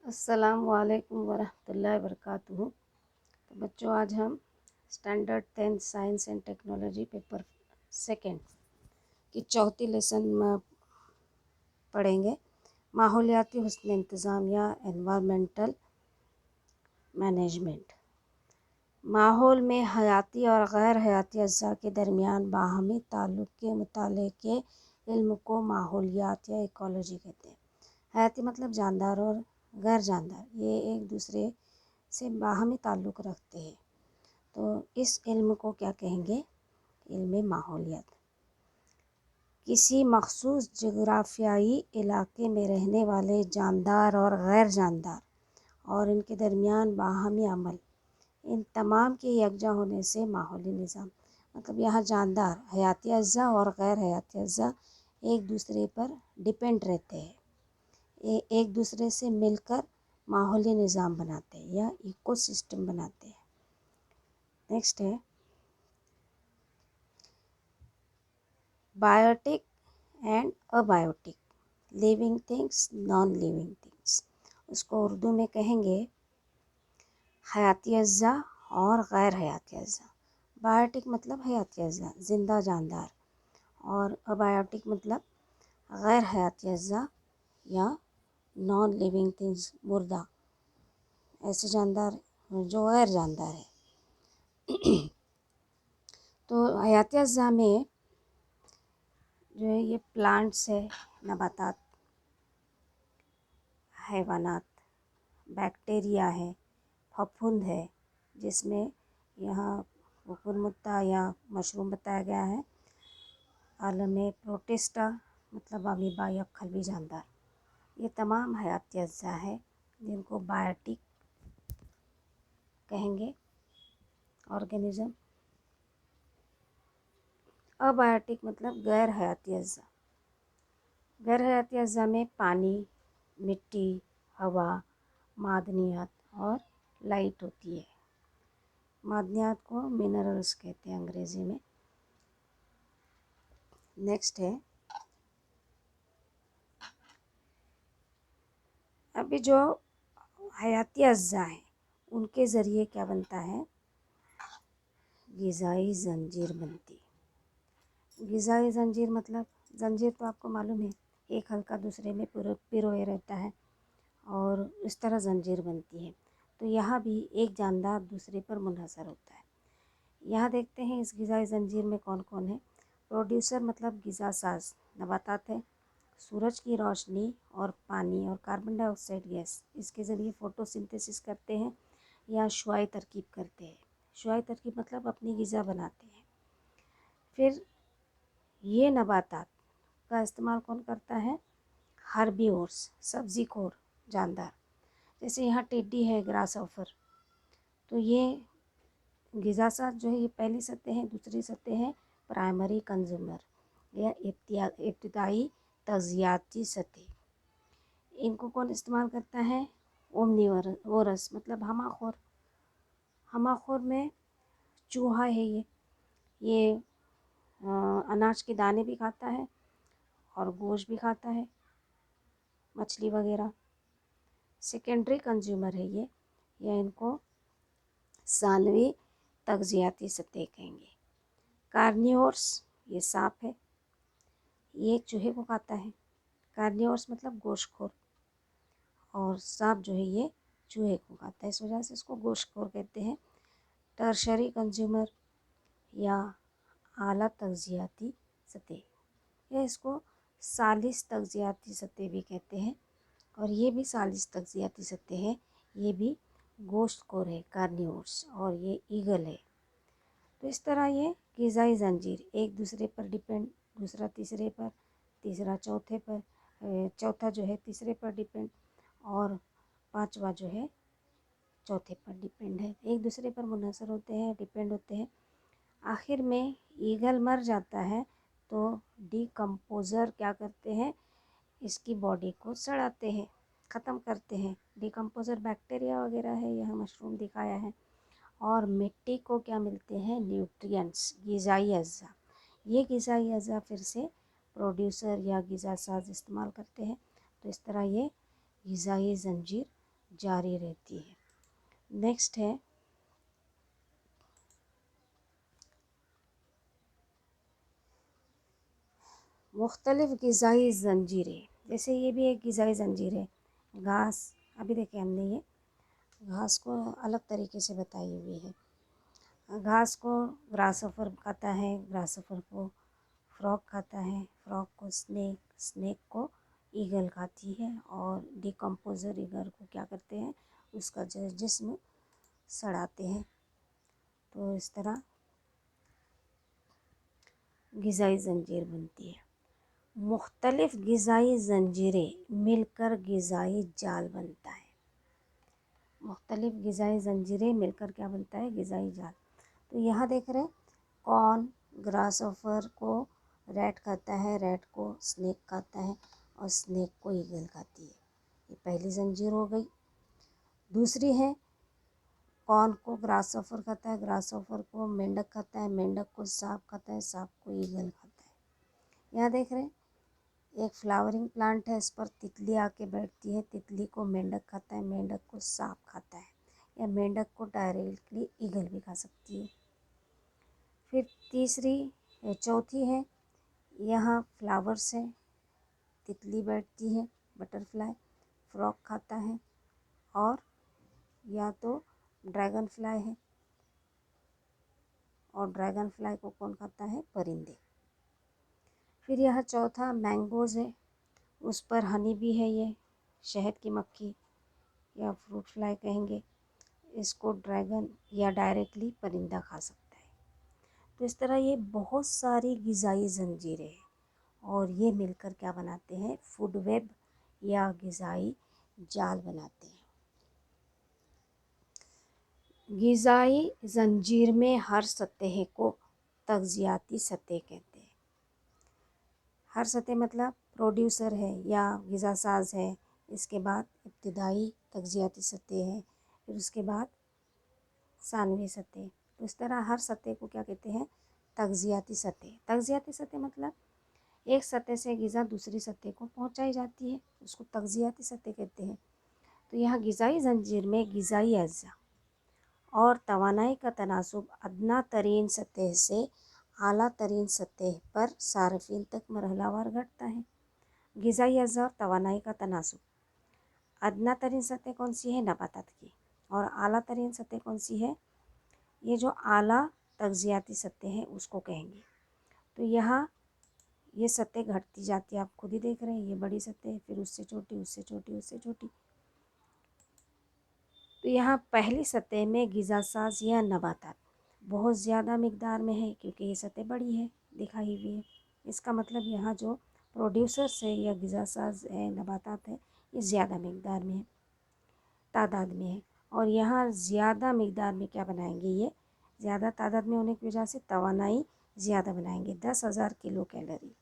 अस्सलाम वालेकुम वरहमतुल्लाहि वबरकातुहू। तो बच्चों, आज हम standard 10 science and technology paper second की चौथी लेसन में पढ़ेंगे माहौलियाती हुस्न इंतज़ाम या एनवायरमेंटल मैनेजमेंट। माहौल में हयाती और गैर हयाती अज्जा के दरमियान बाहमी ताल्लुक़ के मुताले के इल्म को माहौलियात या इकोलॉजी कहते हैं। हयाती मतलब जानदार और गैर जानदार, ये एक दूसरे से बाहमी ताल्लुक़ रखते हैं। तो इस इल्म को क्या कहेंगे? इल्म माहौलियात। किसी मख़सूस जोग्राफियाई इलाके में रहने वाले जानदार और गैर जानदार और इनके दरमियान बाहमी अमल, इन तमाम के यकजा होने से माहौली निज़ाम। मतलब यहाँ जानदार हयाती अज्जा और गैर हयाती अज्जा एक दूसरे पर डिपेंड रहते हैं, एक दूसरे से मिलकर माहौली निज़ाम बनाते हैं या इकोसिस्टम बनाते हैं। नेक्स्ट है biotic and abiotic, living things, non living things. उसको उर्दू में कहेंगे हयाती अज्जा और गैर हयाती अज्जा। बायोटिक मतलब हयाती अज्जा, ज़िंदा जानदार, और अबायोटिक मतलब गैर हयाती अज्जा या नॉन लिविंग थिंग्स, मुर्दा, ऐसे जानदार जो गैर जानदार है। तो हयाती अज्जा में जो है ये प्लांट्स है, नबातात, हैवानात, बैक्टीरिया है, फफूंद है, जिसमें यहाँ कुकुरमुत्ता या मशरूम बताया गया है। आलम में प्रोटिस्टा मतलब अमीबा या खलवी जानदार। ये तमाम हयाती अज्जा है जिनको बायोटिक कहेंगे ऑर्गेनिज़म। अबायोटिक मतलब गैर हयाती अज्जा। गैर हयाती अज्जा में पानी, मिट्टी, हवा, मादनियात और लाइट होती है। मादनियात को मिनरल्स कहते हैं अंग्रेज़ी में। नेक्स्ट है अभी जो हयाती अज्जा हैं उनके ज़रिए क्या बनता है? ग़िज़ाई ज़ंजीर बनती। ग़िज़ाई ज़ंजीर मतलब ज़ंजीर तो आपको मालूम है, एक हल्का दूसरे में पिरोए रहता है और इस तरह ज़ंजीर बनती है। तो यहाँ भी एक जानदार दूसरे पर मुनहसर होता है। यहाँ देखते हैं इस ग़िज़ाई ज़ंजीर में कौन कौन है। प्रोड्यूसर मतलब ग़िज़ा साज नबातात है। सूरज की रोशनी और पानी और कार्बन डाइऑक्साइड गैस, इसके ज़रिए फ़ोटोसिंथेसिस करते हैं या शुआई तरकीब करते हैं। शुआई तरकीब मतलब अपनी ग़िज़ा बनाते हैं। फिर ये नबातात का इस्तेमाल कौन करता है? हर्बीवोर्स, सब्ज़ी खोर जानदार, जैसे यहाँ टिड्डी है, ग्रास ऑफर। तो ये ग़िज़ा साज जो है ये पहली सतह है। दूसरी सतह है प्राइमरी कंज्यूमर या इब्तिदाई तग़ज़ियाती सतह। इनको कौन इस्तेमाल करता है? ओमनीवोरस मतलब हमाखोर। हमाखोर में चूहा है ये अनाज के दाने भी खाता है और गोश्त भी खाता है, मछली वगैरह। सेकेंडरी कंज्यूमर है ये, या इनको सानवी तग़ज़ियाती सतह कहेंगे। कार्निवोर्स, ये सांप है, ये चूहे को खाता है। कार्निवोर्स मतलब गोश्तखोर, और सांप जो है ये चूहे को खाता है, इस वजह से इसको गोश्तखोर कहते हैं। टर्शरी कंज्यूमर या आला तग़ज़ियाती सतह, या इसको सालिस तग़ज़ियाती सतह भी कहते हैं, और ये भी सालिस तग़ज़ियाती सतह है। ये भी गोश्तखोर है, कार्निवोर्स, और ये ईगल है। तो इस तरह ये ग़िज़ाई ज़ंजीर एक दूसरे पर डिपेंड, दूसरा तीसरे पर, तीसरा चौथे पर, चौथा जो है तीसरे पर डिपेंड, और पांचवा जो है चौथे पर डिपेंड है। एक दूसरे पर मुनहसर होते हैं, डिपेंड होते हैं। आखिर में ईगल मर जाता है तो डिकम्पोज़र क्या करते हैं? इसकी बॉडी को सड़ाते हैं, ख़त्म करते हैं। डिकम्पोज़र बैक्टीरिया वगैरह है, यहाँ मशरूम दिखाया है। और मिट्टी को क्या मिलते हैं? न्यूट्रिएंट्स, ग़िज़ाई अज्जा। ये ग़िज़ाई अज्जा फिर से प्रोड्यूसर या ग़िज़ा साज इस्तेमाल करते हैं। तो इस तरह ये ग़िज़ाई ज़ंजीर जारी रहती है। नेक्स्ट है मुख्तलिफ़ ग़िज़ाई ज़ंजीरें। जैसे ये भी एक ग़िज़ाई ज़ंजीर है। घास, अभी देखे हमने ये घास को अलग तरीके से बताई हुई है। घास को ग्रासहॉपर खाता है, ग्रासहॉपर को फ्रॉग खाता है, फ्रॉग को स्नेक, स्नेक को ईगल खाती है, और डिकम्पोज़र ईगल को क्या करते हैं, उसका जिस्म सड़ाते हैं। तो इस तरह ग़िज़ाई ज़ंजीर बनती है। मुख्तलिफ़ ग़िज़ाई ज़ंजीरें मिलकर ग़िज़ाई जाल बनता है। मुख्तलिफ़ ग़िज़ाई ज़ंजीरें मिलकर क्या बनता है, ग़िज़ाई जाल। तो यहाँ देख रहे हैं कॉर्न ग्रासहॉपर को रैट खाता है, रैट को स्नेक खाता है, और स्नेक को ईगल खाती है। ये पहली ज़ंजीर हो गई। दूसरी है कॉर्न को ग्रासहॉपर खाता है, ग्रासहॉपर को मेंढक खाता है, मेंढक को सांप खाता है, सांप को ईगल खाता है। यहाँ देख रहे हैं एक फ्लावरिंग प्लांट है, इस पर तितली आके बैठती है, तितली को मेंढक खाता है, मेंढक को सांप खाता है, या मेंढक को डायरेक्टली ईगल भी खा सकती है। फिर चौथी है, यहाँ फ्लावर्स है, तितली बैठती है, बटरफ्लाई, फ्रॉग खाता है, और या तो ड्रैगन फ्लाई है, और ड्रैगन फ्लाई को कौन खाता है, परिंदे। फिर यह चौथा मैंगोज़ है, उस पर हनी भी है, ये शहद की मक्खी या फ्रूट फ्लाई कहेंगे, इसको ड्रैगन या डायरेक्टली परिंदा खा सकता है। तो इस तरह ये बहुत सारी ग़िज़ाई ज़ंजीरें हैं, और ये मिलकर क्या बनाते हैं, फूड वेब या ग़िज़ाई जाल बनाते हैं। ग़िज़ाई ज़ंजीर में हर सतह को तग़ज़ियाती सतह कहते हैं। हर सतह मतलब प्रोड्यूसर है या ग़िज़ा साज़ है, इसके बाद इब्तिदाई तग़ज़ियाती सतह है, फिर उसके बाद सानवी सतह। तो इस तरह हर सतह को क्या कहते हैं, तग़ज़ियाती सतह। तग़ज़ियाती सतह मतलब एक सतह से ग़िज़ा दूसरी सतह को पहुंचाई जाती है, उसको तग़ज़ियाती सतह कहते हैं। तो यहाँ ग़िज़ाई ज़ंजीर में ग़िज़ाई अज़्ज़ा और तवानाई का तनासुब अदना तरीन सतह से आला तरीन सतह पर सारफिन तक मरहलावार घटता है। ग़िज़ाई अज़्ज़ा और तवानाई का तनासुब, अदना तरीन सतह कौन सी है, नबातात की, और आला तरीन सतह कौन सी है, ये जो आला तग़ज़ियाती सतह है उसको कहेंगे। तो यहाँ ये सतह घटती जाती है, आप खुद ही देख रहे हैं, ये बड़ी सतह, फिर उससे छोटी, उससे छोटी, उससे छोटी। तो यहाँ पहली सतह में ग़िज़ा साज़ या नबातात बहुत ज़्यादा मिक़दार में है, क्योंकि ये सतह बड़ी है, दिखाई हुई है। इसका मतलब यहाँ जो प्रोड्यूसर्स है या ग़िज़ा साज़ है, नबातात है, ये ज़्यादा मिक़दार में है, तादाद में है। और यहाँ ज़्यादा मिक़दार में क्या बनाएंगे, ये ज़्यादा तादाद में होने की वजह से तवानाई ज़्यादा बनाएंगे, 10,000 किलो कैलोरी।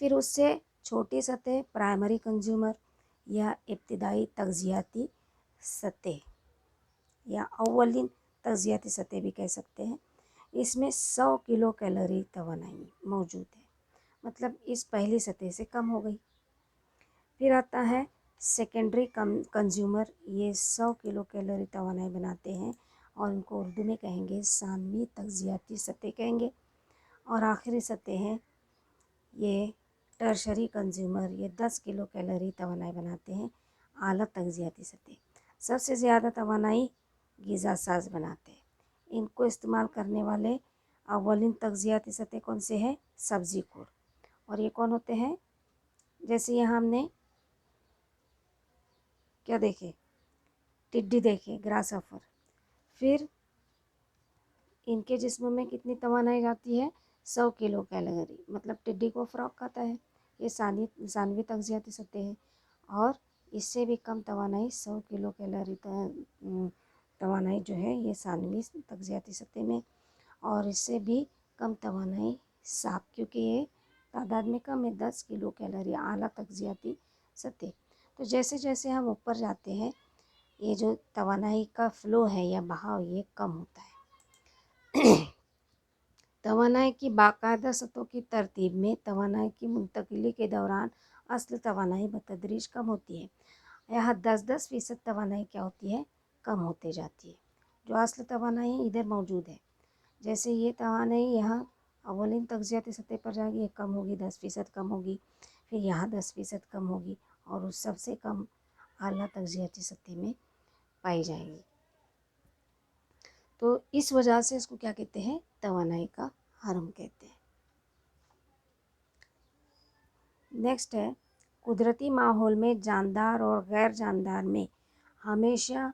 फिर उससे छोटी सतह प्राइमरी कंज्यूमर या इब्तिदाई तग़ज़ियाती सतह या अव्वलिन तग़ज़ियाती सतह भी कह सकते हैं। इसमें 100 किलो कैलोरी तवानाई मौजूद है, मतलब इस पहली सतह से कम हो गई। फिर आता है सेकेंडरी कंज्यूमर, ये 100 किलो कैलोरी तवानाई बनाते हैं, और इनको उर्दू में कहेंगे सानवी तग़ज़ियाती सतह कहेंगे। और आखिरी सतह है ये टर्शरी कंज्यूमर, ये 10 किलो कैलोरी तवानाई बनाते हैं, आला तग़ज़ियाती सतह। सबसे ज़्यादा तवानाई ग़िज़ा साज़ बनाते हैं। इनको इस्तेमाल करने वाले अव्वलिन तग़ज़ियाती सतह कौन से हैं, सब्ज़ी खोर। और ये कौन होते हैं, जैसे यहाँ हमने क्या देखे, टिड्डी देखे, ग्रासहॉपर। फिर इनके जिस्म में कितनी तवानाई जाती है, 100 किलो कैलोरी, मतलब टिड्डी को फ्रॉग खाता है, ये सानवी तग़ज़ियाती सतह है। और इससे भी कम तवानाई 100 किलो कैलोरी तवानाई जो है ये सानवी तग़ज़ियाती सतह में, और इससे भी कम तवानाई सांप, क्योंकि ये तादाद में कम है, 10 किलो कैलोरी, आला तग़ज़ियाती सतह। तो जैसे जैसे हम ऊपर जाते हैं, ये जो तवानाई का फ़्लो है या बहाव, ये कम होता है। तवानाई की बाकायदा सतहों की तरतीब में तवानाई की मुंतकिली के दौरान असल तवानाई बतदरीज कम होती है। यहाँ 10% तवानाई क्या होती है, कम होते जाती है। जो असल तवानाई इधर मौजूद है, जैसे ये तवानाई यहाँ अवलिन तगज़ियाती सतह पर जाएगी, ये कम होगी, 10% कम होगी, फिर यहाँ 10% कम होगी और उस सबसे कम आला तगज़ियाती सतह में पाई जाएगी। तो इस वजह से इसको क्या कहते हैं, तवानाई का हरम कहते हैं। नेक्स्ट है, कुदरती माहौल में जानदार और गैर जानदार में हमेशा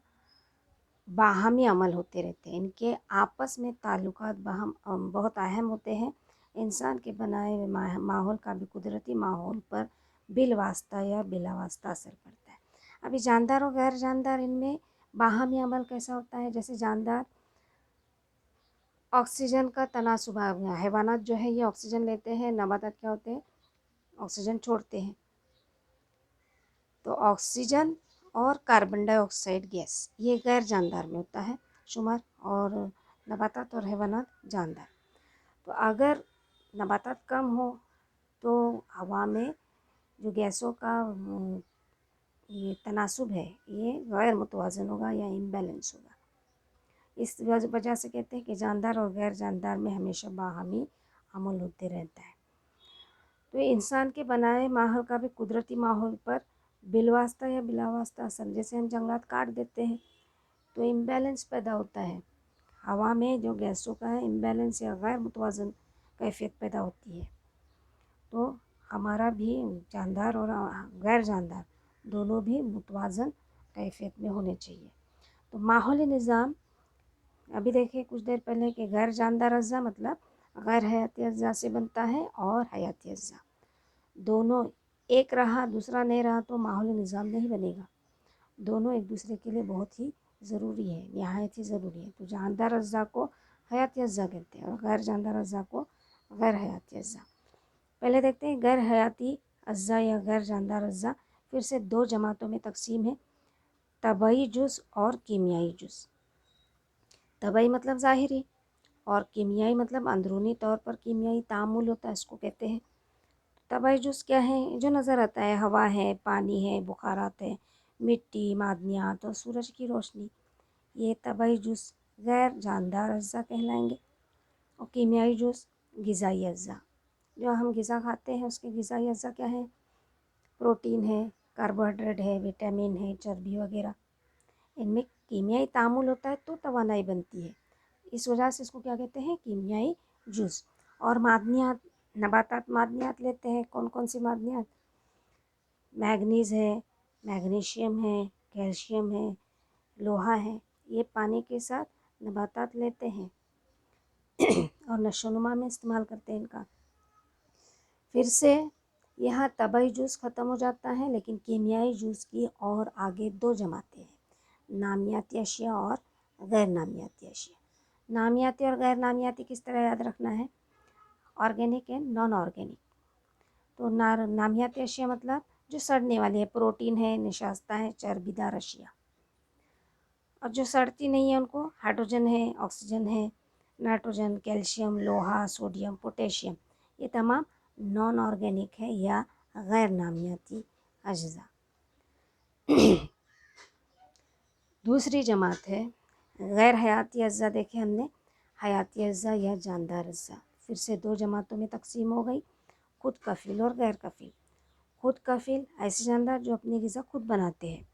बाहमी अमल होते रहते हैं। इनके आपस में ताल्लुकात बहुत अहम होते हैं। इंसान के बनाए हुए माहौल का भी कुदरती माहौल पर बिल वास्ता या बिला वास्ता असर पड़ता है। अभी जानदार और गैर जानदार, इनमें बाहमी अमल कैसा होता है, जैसे जानदार ऑक्सीजन का तनासुब, हैवानात जो है ये ऑक्सीजन लेते हैं, नबातात क्या होते हैं, ऑक्सीजन छोड़ते हैं। तो ऑक्सीजन और कार्बन डाइऑक्साइड गैस ये गैर जानदार में होता है शुमार, और नबातात और हैवानात जानदार। तो अगर नबातात कम हो तो हवा में जो गैसों का ये तनासुब है ये गैर मुतवाज़न होगा या इम्बैलेंस होगा। इस वजह से कहते हैं कि जानदार और गैर जानदार में हमेशा बाहमी अमल होते रहता है। तो इंसान के बनाए माहौल का भी कुदरती माहौल पर बिलवास्ता या बिलावास्ता असर, जैसे हम जंगलात काट देते हैं तो इम्बैलेंस पैदा होता है, हवा में जो गैसों का है इम्बैलेंस या गैर मुतवाज़न कैफियत पैदा होती है। तो हमारा भी जानदार और गैर जानदार दोनों भी मुतवाज़न कैफियत में होने चाहिए। तो माहौली निज़ाम अभी देखिए कुछ देर पहले कि गैर जानदार अज़्ज़ा मतलब गैर हयाती अज़्ज़ा से बनता है, और हयाती अज़्ज़ा दोनों एक रहा दूसरा नहीं रहा तो माहौली निज़ाम नहीं बनेगा। दोनों एक दूसरे के लिए बहुत ही ज़रूरी है, नहायत ही ज़रूरी है। तो जानदार अज़्ज़ा को हयाती अज़्ज़ा कहते हैं और गैर जानदार अज़्ज़ा को गैर हयाती अज़्ज़ा। पहले देखते हैं गैर हयाती अज़्ज़ा या गैर जानदार अज़्ज़ा फिर से दो जमातों में तकसीम है, तबई जुज़ और कीमियाई जुज़। तबई मतलब ज़ाहिरी और कीमियाई मतलब अंदरूनी तौर पर कीमियाई तामुल होता है, इसको कहते हैं। तबई जुज़ क्या है, जो नज़र आता है, हवा है, पानी है, बुखारात है, मिट्टी, मादनियात और सूरज की रोशनी, ये तबई जुज़ गैर जानदार अज़्ज़ा कहलाएंगे। और कीमियाई जुज़ ग़िज़ाई अज़्ज़ा, जो हम ग़िज़ा खाते हैं उसके ग़िज़ाई अज़्ज़ा क्या है, प्रोटीन है, कार्बोहाइड्रेट है, विटामिन है, चर्बी वगैरह। इनमें कीमियाई तामुल होता है तो तवानाई बनती है, इस वजह से इसको क्या कहते हैं, कीमियाई जुज़। और मादनियात, नबातात मादनियात लेते हैं, कौन कौन सी मादनियात, मैग्नीज़ है, मैग्नीशियम है, कैल्शियम है, लोहा है, ये पानी के साथ नबातात लेते हैं और नशोनुमा में इस्तेमाल करते हैं इनका। फिर से यहाँ तबई जूस ख़त्म हो जाता है, लेकिन कीमियाई जूस की और आगे दो जमातें हैं, नामियाती अशिया और गैर नामियाती अशिया। नामियाती और गैर नामियाती किस तरह याद रखना है, ऑर्गेनिक एंड नॉन ऑर्गेनिक। तो नामियाती अशिया मतलब जो सड़ने वाली है, प्रोटीन है, निशास्ता है, चर्बीदार अशिया। और जो सड़ती नहीं है उनको हाइड्रोजन है, ऑक्सीजन है, नाइट्रोजन, कैल्शियम, लोहा, सोडियम, पोटेशियम, ये तमाम नॉन ऑर्गेनिक है या गैर नामियाती अज्जा। दूसरी जमात है गैर हयाती अज्जा। देखे हमने हयाती अज्जा या जानदार अज्जा, फिर से दो जमातों में तकसीम हो गई, खुद कफिल और गैर कफिल। खुद कफिल ऐसे जानदार जो अपनी ग़िज़ा खुद बनाते हैं,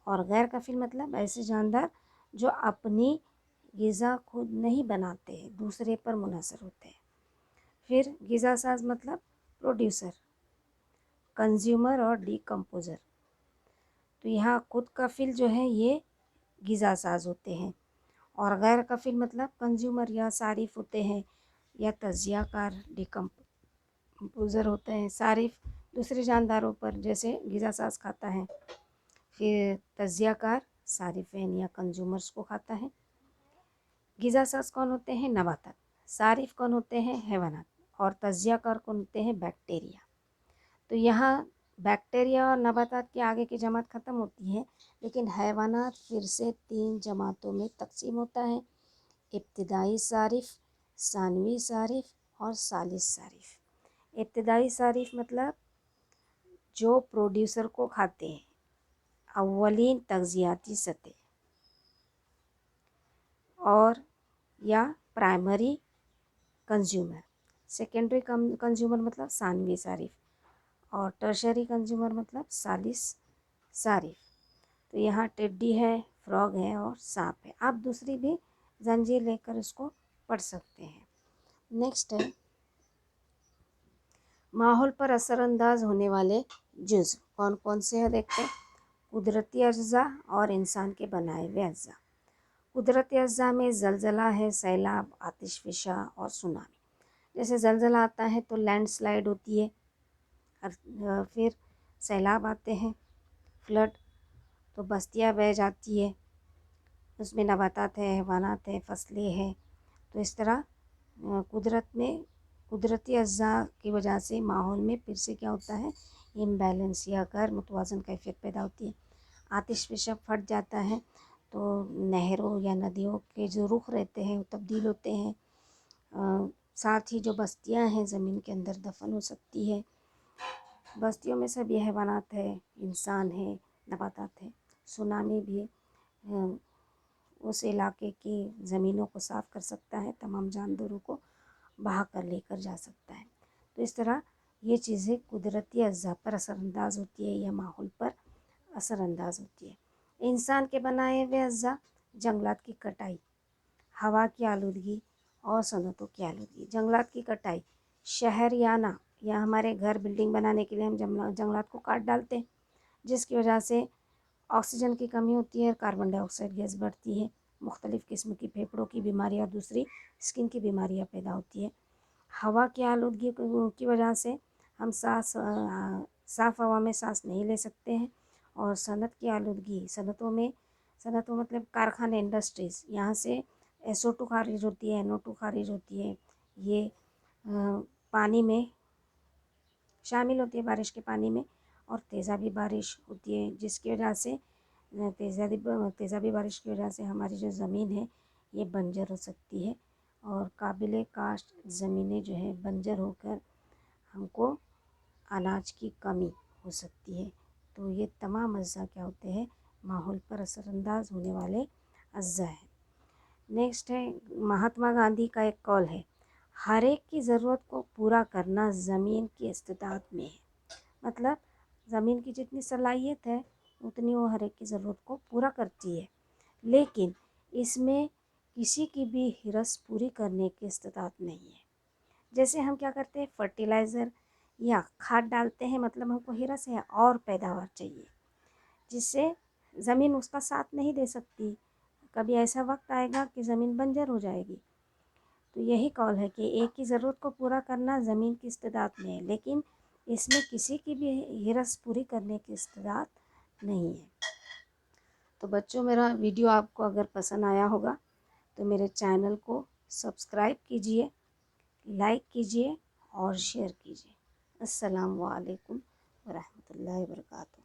और गैर कफिल मतलब ऐसे जानदार जो अपनी ग़िज़ा खुद नहीं बनाते हैं, दूसरे पर मुनहसर होते हैं। फिर ग़िज़ा साज मतलब प्रोड्यूसर, कंज्यूमर और डिकम्पोज़र। तो यहाँ खुद कफिल जो है ये ग़िज़ा साज होते हैं, और गैर कफिल मतलब कंज्यूमर या सारिफ होते हैं या तजियाकार डिकम्पोज़र होते हैं। सारिफ दूसरे जानदारों पर जैसे ग़िज़ा साज खाता है, फिर तजियाकार सारिफेन या कंज्यूमर्स को खाता है। ग़िज़ा साज कौन होते हैं, नबातात। सारिफ कौन होते हैं, हैवानात। और तजियाकार कौन होते हैं, बैक्टीरिया। तो यहाँ बैक्टीरिया और नबातात के आगे की जमात ख़त्म होती है, लेकिन हैवानात फिर से तीन जमातों में तकसीम होता है, इब्तिदाई सारिफ, सानवी सारिफ और सालिस सारिफ। इब्तिदाई सारिफ मतलब जो प्रोड्यूसर को खाते हैं, अव्वलीन तग़ज़ियाती सतह और या प्राइमरी कंज्यूमर। सेकेंडरी कंज्यूमर मतलब सानवी सारिफ और टर्शरी कंज्यूमर मतलब सालिस सारिफ। तो यहाँ टिड्डी है, फ्रॉग है और सांप है। आप दूसरी भी जंजीर लेकर इसको पढ़ सकते हैं। नेक्स्ट है माहौल पर असरअंदाज होने वाले जुज़ कौन कौन से हैं देखते हैं। कुदरती अज्जा और इंसान के बनाए हुए अज्जा। कुदरती अज्जा में ज़लज़ला है, सैलाब, आतिशफ़िशा और सुनामी। जैसे ज़लज़ला आता है तो लैंडस्लाइड होती है, फिर सैलाब आते हैं, फ्लड, तो बस्तियाँ बह जाती है, उसमें नबातात है, हैवानात है, फसलें हैं। तो इस तरह कुदरत में कुदरती अज्जा की वजह से माहौल में फिर से क्या होता है, इम्बैलेंस या गैर मुतवाज़न कैफियत पैदा होती है। आतिशफ़िशा फट जाता है तो नहरों या नदियों के जो रुख रहते हैं वो तब्दील होते हैं। साथ ही जो बस्तियां हैं ज़मीन के अंदर दफन हो सकती है। बस्तियों में सभी हैवानात है, इंसान है, नबातात है। सुनामी भी उस इलाके की ज़मीनों को साफ़ कर सकता है, तमाम जानवरों को बहा कर लेकर जा सकता है। तो इस तरह ये चीज़ें कुदरती अज्जा पर असरअंदाज होती है या माहौल पर असरअंदाज होती है। इंसान के बनाए हुए अज्जा जंगलात की कटाई, हवा की आलूदगी और सनतों की आलूदगी। जंगलात की कटाई, शहरियाना या हमारे घर बिल्डिंग बनाने के लिए हम जंगलात को काट डालते हैं, जिसकी वजह से ऑक्सीजन की कमी होती है, कार्बन डाइऑक्साइड गैस बढ़ती है, मुख्तलिफ़ किस्म की फेफड़ों की बीमारियाँ और दूसरी स्किन की बीमारियाँ पैदा होती है। हवा की आलूदगी की वजह से हम साफ़ हवा में सांस नहीं ले सकते हैं। और सनत की आलूदगी, सनतों मतलब कारखाने, इंडस्ट्रीज़, यहाँ से SO2 खारिज होती है, NO2 खारिज होती है। ये पानी में शामिल होती है, बारिश के पानी में, और तेज़ाबी बारिश होती है, जिसकी वजह से तेज़ाबी बारिश की वजह से हमारी जो ज़मीन है ये बंजर हो सकती है और काबिल काश्त ज़मीनें जो है बंजर होकर हमको अनाज की कमी हो सकती है। तो ये तमाम अज्जा क्या होते हैं, माहौल पर असरअंदाज होने वाले अज्जा हैं। नेक्स्ट है महात्मा गांधी का एक कॉल है, हर एक की ज़रूरत को पूरा करना ज़मीन की इस्तिताअत में है। मतलब ज़मीन की जितनी सलाहियत है उतनी वो हर एक की ज़रूरत को पूरा करती है, लेकिन इसमें किसी की भी हिरस पूरी करने की इस्तिताअत नहीं है। जैसे हम क्या करते हैं, फर्टिलाइज़र या खाद डालते हैं, मतलब हमको हिरस है और पैदावार चाहिए, जिससे ज़मीन उसका साथ नहीं दे सकती। कभी ऐसा वक्त आएगा कि ज़मीन बंजर हो जाएगी। तो यही कॉल है कि एक की ज़रूरत को पूरा करना ज़मीन की इस्तिताअत में है, लेकिन इसमें किसी की भी हिरस पूरी करने की इस्तिताअत नहीं है। तो बच्चों, मेरा वीडियो आपको अगर पसंद आया होगा तो मेरे चैनल को सब्सक्राइब कीजिए, लाइक कीजिए और शेयर कीजिए। अस्सलामु अलैकुम व रहमतुल्लाहि व बरकातुहू।